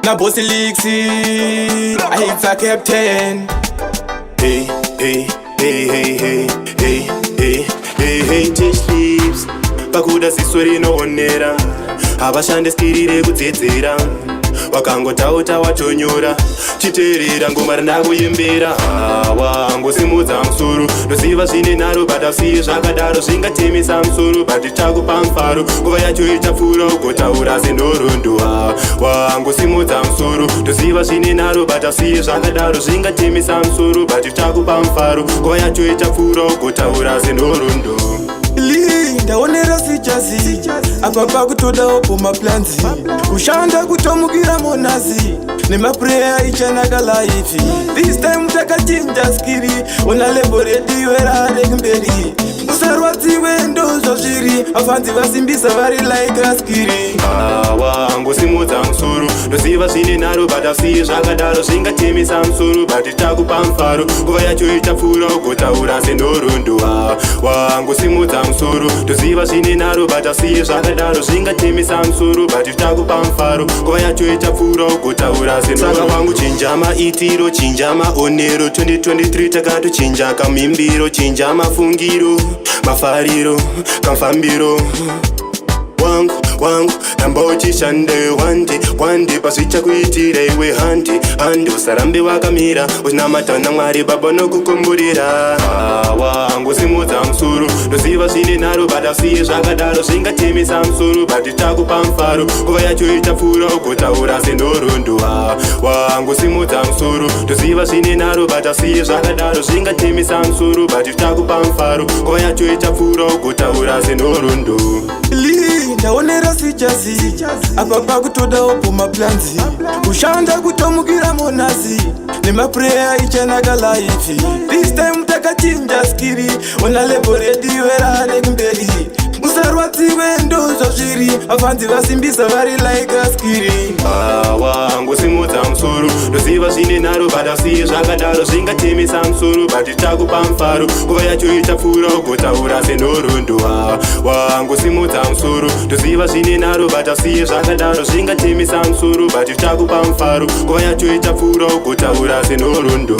na boss Lixi, ahitsa captain. Hey, hey, hey, hey, hey, hey, hey, hey, hey, T-Sleeves pakuda ziso rinoonera havashande skirire kudzedzera wakangotauta watonyora chiteerera ngoma rinakuimbira hawa ngosimudza musoro ndoziva zvine nharo but asiye zvakadaro zvingatemesa musoro but takupa mufaro nguva yacho ichapfuura ugotaura senhoroondo wangosimudza musoro ndoziva zvine nharo but asiye zvakadaro zvingatemesa musoro but takupa mufaro nguva yacho ichapfuura ugotaura senhoroondo. Ndaonera sijazi apa pakutodawo pomaplanzi kushanda kutomukira monazi nemapureya ichanaka laifi this time takachinja skiri ona level redio rare kumberi musarwadziwe ndozvo zviri afanzi vasimbisa vari like askiri wangosimudza musoro ndoziva zvine nharo but asiye zvakadaro zvingatemesa musoro but takupa mufaro nguva yacho ichapfuura ugotaura senhoroondo wangosimudza musoro ndoziva zvine nharo but asiye zvakadaro zvingatemesa musoro but takupa mufaro nguva yacho ichapfuura ugotaura saka wangu chinja maitiro chinja maonero 2023 takatochinja kamimbiro chinja mafungiro mafariro kamfambiro wangu ramba uchishande wande pazvichakuitira iwe handi usarambe wakamira uchinamata naMwari baba nokukumburira wangosimudza musoro ndoziva zvine nharo but asiye zvakadaro zvingatemesa musoro but takupa mufaro nguva yacho ichapfuura ugotaura senhoroondo wangosimudza musoro ndoziva zvine nharo but asiye zvakadaro zvingatemesa musoro but takupa mufaro nguva yacho ichapfuura ugotaura senhoroondo. Ndaonera sijazi apa pakutodawo pomaplanzi kushanda kutomukira monazi nemapureya ichanaka laifi this time takachinja skiri ona level redio rare kumberi musarwadziwe ndozvo zviri afanzi vasimbisa vari like askiri wangosimudza musoro ndoziva zvine nharo but asiye zvakadaro zvingatemesa musoro but takupa mufaro nguva yacho ichapfuura ugotaura senhoroondo wangosimudza musoro ndoziva zvine nharo but asiye zvakadaro zvingatemesa musoro but takupa mufaro nguva yacho ichapfuura ugotaura senhoroondo.